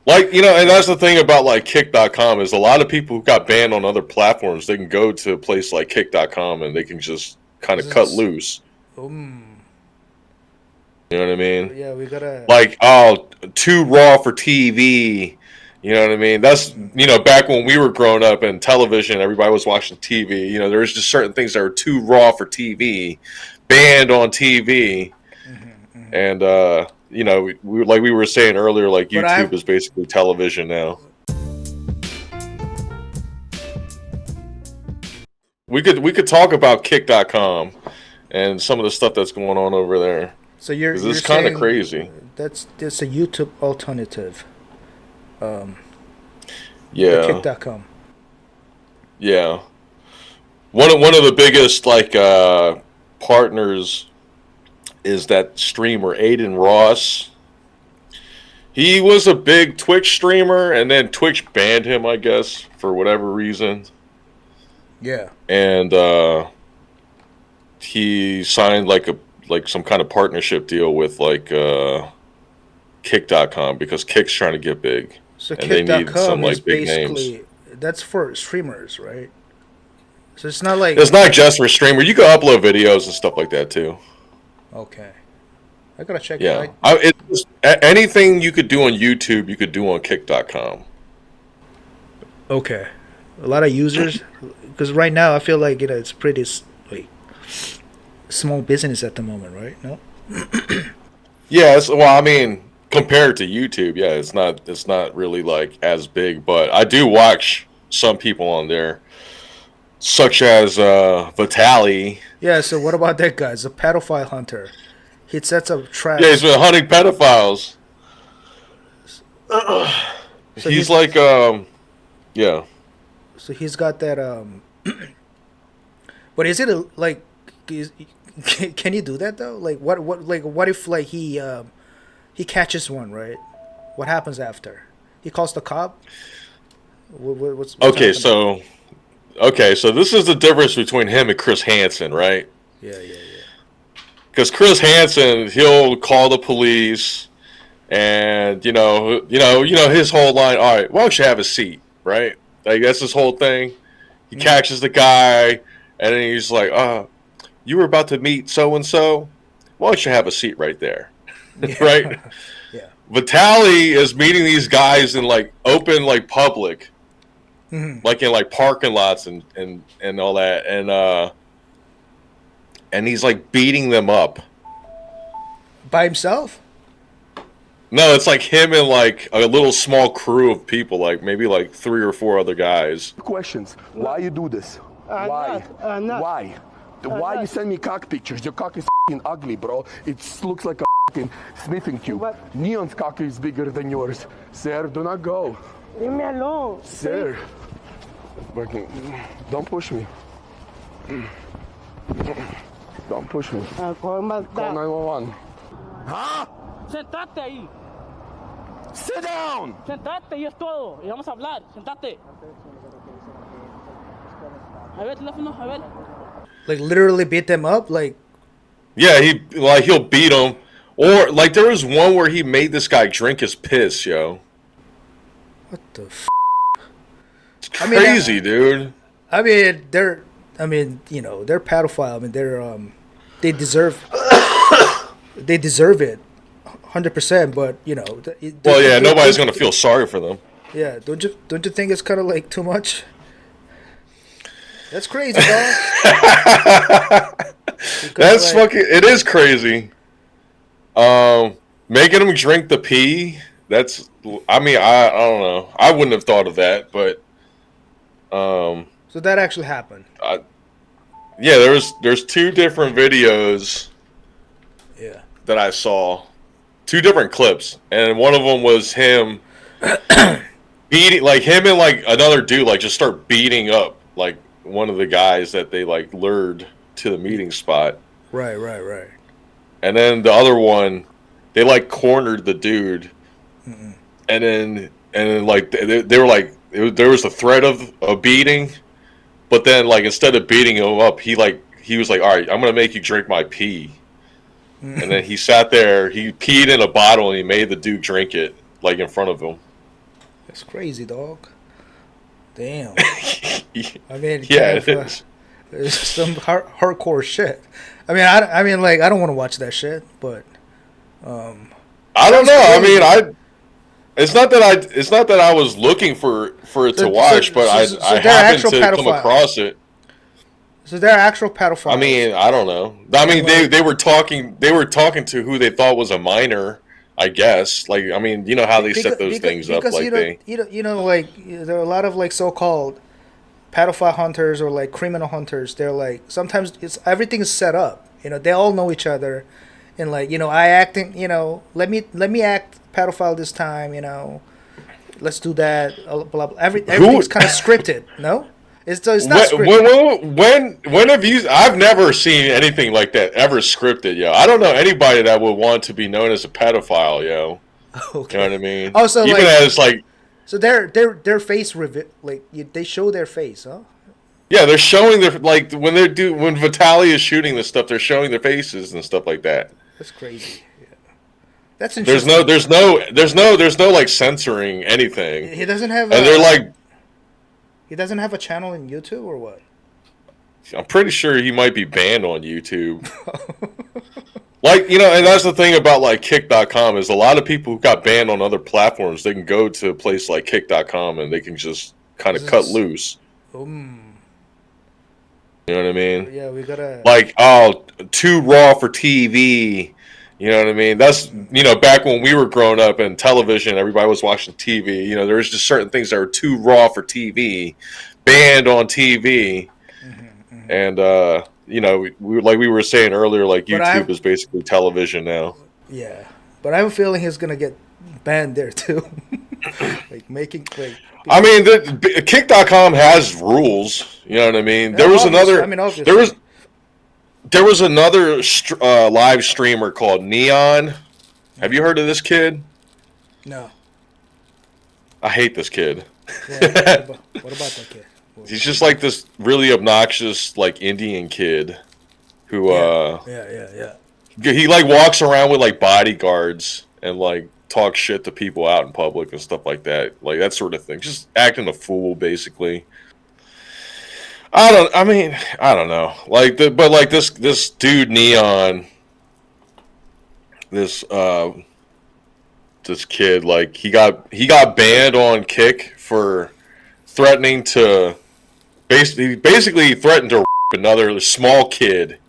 Like, you know, and that's the thing about like Kick.com is a lot of people who got banned on other platforms, they can go to a place like Kick.com and they can just kind of cut loose. You know what I mean? Yeah, we gotta like, oh, too raw for TV. You know what I mean? That's, you know, back when we were growing up and television, everybody was watching TV. You know, there was just certain things that were too raw for TV, banned on TV, and you know, we were saying earlier, like YouTube is basically television now. We could talk about Kick.com and some of the stuff that's going on over there. So you're it's kind of crazy. That's a YouTube alternative. Yeah. Kick.com. Yeah. One of the biggest like partners is that streamer Aiden Ross. He was a big Twitch streamer, and then Twitch banned him, I guess, for whatever reason. Yeah. And he signed like some kind of partnership deal with like Kick.com because Kick's trying to get big. So and they need some Kick.com like is big basically names. That's for streamers, right? So it's not like it's not just for streamer. You can upload videos and stuff like that too. Okay, I gotta check. Yeah, it's anything you could do on YouTube, you could do on Kick.com. Okay, a lot of users because right now I feel like it's pretty like small business at the moment, right? No. Yeah, well, I mean, compared to YouTube, yeah, it's not really like as big, but I do watch some people on there, such as Vitaly. Yeah, so what about that guy? He's a pedophile hunter. He sets up traps. Yeah, he's been hunting pedophiles. So he's like, yeah. So he's got that, but is it like, can you do that though? Like, what if like he catches one, right? What happens after? He calls the cop? What's okay, happening? so this is the difference between him and Chris Hansen, right? Yeah. Because Chris Hansen, he'll call the police, and you know his whole line. All right, why don't you have a seat, right? Like that's his whole thing. He catches the guy, and then he's like, you were about to meet so and so. Why don't you have a seat right there, right? Yeah. Vitaly is meeting these guys in like open like public. Like in like parking lots and all that, and he's like beating them up By himself? No, it's like him and like a little small crew of people, like maybe like 3 or 4 other guys. Questions? Why you do this? Why? Why? Why you send me cock pictures? Your cock is f***ing ugly, bro. It looks like a f***ing sniffing tube. Neon's cock is bigger than yours. Sir, do not go. Leave me alone. Sir. Don't push me. Don't push me. Call 911. Huh? Sentate ahí. Sit down! Sentate y es todo. Y vamos a hablar. Sentate. A ver, teléfono, a ver. Like literally beat them up? Like yeah, he'll beat them. Or like there was one where he made this guy drink his piss, yo. What the f***? It's crazy, dude. I mean, they're pedophile. I mean, they deserve it, 100%. But well, yeah, nobody's gonna feel sorry for them. Yeah, don't you think it's kind of like too much? That's crazy, dog. That's fucking. It is crazy. Making him drink the pee. That's. I mean, I don't know. I wouldn't have thought of that, but. So that actually happened. Yeah, there's 2 different videos. Yeah. That I saw, 2 different clips, and one of them was him beating, like him and like another dude, like just start beating up like one of the guys that they like lured to the meeting spot. Right. And then the other one, they like cornered the dude, and then like they were like there was the threat of a beating, but then like instead of beating him up, he was like, all right, I'm gonna make you drink my pee. And then he sat there, he peed in a bottle, and he made the dude drink it, like in front of him. That's crazy, dog. Damn. I mean, Yeah, it is. It's some hardcore shit. I mean, I don't want to watch that shit, but I don't know. I mean, it's not that I was looking for it to watch, but I happened to come across it. So they're actual pedophiles. I mean, I don't know. I mean, they were talking to who they thought was a minor, I guess. Like, I mean, you know how they set those things up, like like there are a lot of like so-called pedophile hunters or like criminal hunters. They're like sometimes everything is set up. You know, they all know each other, and like I acting. Let me act pedophile this time. Let's do that. Blah blah. Everything's kind of scripted. No. It's not scripted. When have you? I've never seen anything like that ever scripted, yo. I don't know anybody that would want to be known as a pedophile, yo. Okay. You know what I mean? Oh, so even as like, so their face they show their face, huh? Yeah, they're showing their when Vitaly is shooting this stuff, they're showing their faces and stuff like that. That's crazy. Yeah. That's interesting. There's no like censoring anything. He doesn't have. And they're like. He doesn't have a channel in YouTube or what? I'm pretty sure he might be banned on YouTube. Like, and that's the thing about like Kick.com is a lot of people who got banned on other platforms, they can go to a place like Kick.com and they can just kind of cut loose. You know what I mean? Yeah, we gotta like, too raw for TV. You know what I mean? That's, back when we were growing up and television, everybody was watching TV. There was just certain things that were too raw for TV, banned on TV. And, we were saying earlier, like YouTube is basically television now. Yeah. But I have a feeling he's going to get banned there too. Like making, I mean, Kick.com has rules. You know what I mean? There was There was another live streamer called Neon. Have you heard of this kid? No. I hate this kid. Yeah, what about that kid? He's just like this really obnoxious, like Indian kid, who he like walks around with like bodyguards and like talks shit to people out in public and stuff like that, like that sort of thing. Just acting a fool, basically. I don't know. But this dude Neon, this kid, like he got banned on Kick for threatening to basically threatened to another small kid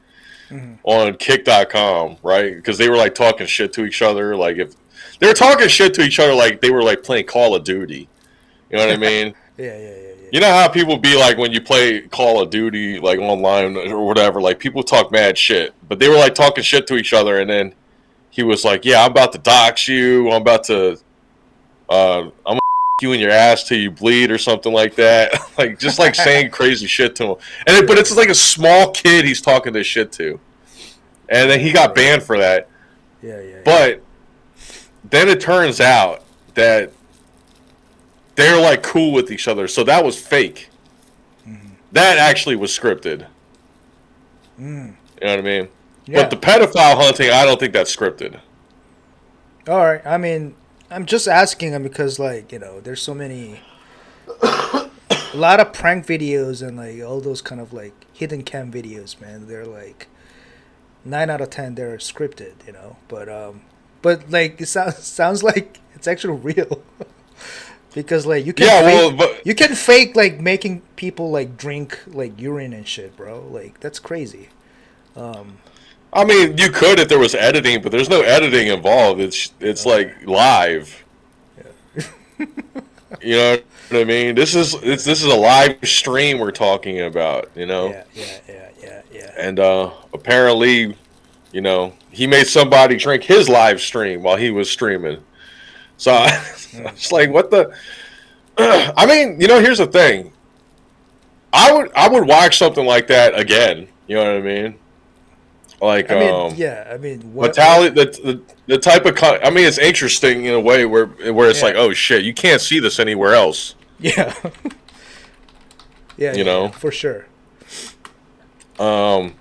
on Kick.com, right? Because they were like talking shit to each other, like if they were talking shit to each other, like they were like playing Call of Duty. You know what I mean? Yeah. You know how people be like when you play Call of Duty like online or whatever, like people talk mad shit, but they were like talking shit to each other, and then he was like, "Yeah, I'm about to dox you. I'm about to, I'm gonna you in your ass till you bleed" or something like that. Like just like saying crazy shit to him, but it's like a small kid he's talking this shit to, and then he got banned for that. Yeah. But then it turns out that they're like cool with each other, so that was fake. That actually was scripted. You know what I mean? Yeah. But the pedophile hunting, I don't think that's scripted. All right. I mean, I'm just asking him because, like, there's so many, a lot of prank videos and like all those kind of like hidden cam videos, man. They're like 9 out of 10 they're scripted, but like it sounds like it's actually real. Because like you can fake like making people like drink like urine and shit, bro. Like that's crazy. I mean, you could if there was editing, but there's no editing involved. It's like live. Yeah. You know what I mean? This is a live stream we're talking about. Yeah. And apparently, he made somebody drink his live stream while he was streaming. So it's like, what the? I mean, here's the thing. I would watch something like that again. You know what I mean? Like, what the type of I mean, it's interesting in a way where it's like, oh shit, you can't see this anywhere else. Yeah. Yeah, for sure. But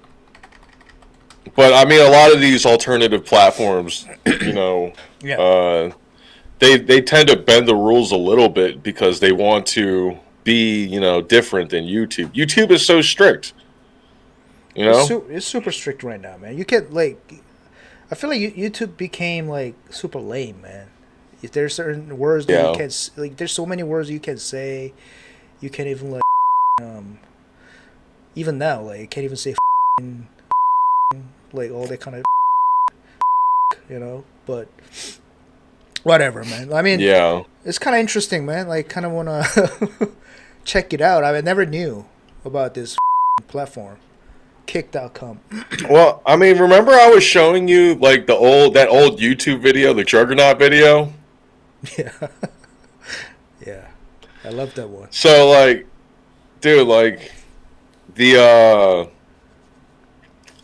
I mean, a lot of these alternative platforms, they tend to bend the rules a little bit because they want to be, you know, different than YouTube. YouTube is so strict. You know, It's super strict right now, man. You can't like. I feel like YouTube became like super lame, man. If there's certain words that you can't like, there's so many words you can say. You can't even like, even now, like you can't even say like all that kind of, you know. But whatever, man. I mean, yeah, it's kind of interesting, man. Like, kind of wanna check it out. I never knew about this platform. Kick.com. Well, I mean, remember I was showing you like that old YouTube video, the Juggernaut video? Yeah. Yeah. I love that one. So like, dude, like the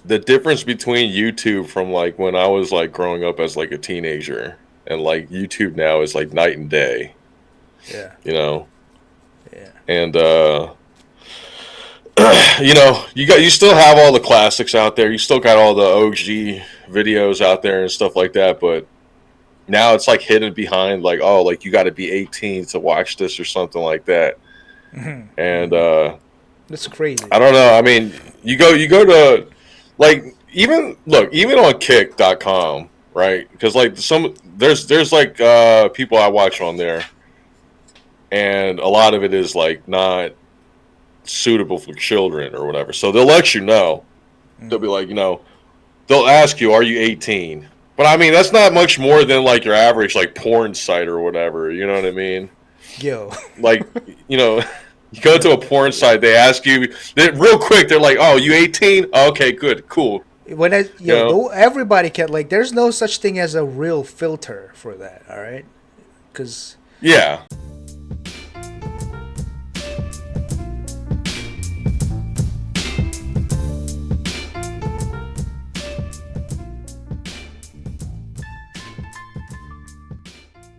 difference between YouTube from like when I was like growing up as like a teenager and like YouTube now is like night and day. Yeah. You know? Yeah. And you know, you still have all the classics out there. You still got all the OG videos out there and stuff like that, but now it's like hidden behind like, oh, like you got to be 18 to watch this or something like that. Mm-hmm. And that's crazy. I don't know. I mean, you go to like even on Kick.com, right? Because like there's like people I watch on there, and a lot of it is like not suitable for children or whatever. So they'll let you know. They'll be like, you know, they'll ask you, are you 18? But I mean, that's not much more than like your average like porn site or whatever. You know what I mean? Yo. Like, you know, you go to a porn site, they ask you real quick. They're like, oh, you 18? Okay, good, cool. When everybody can, like, there's no such thing as a real filter for that. All right, because yeah.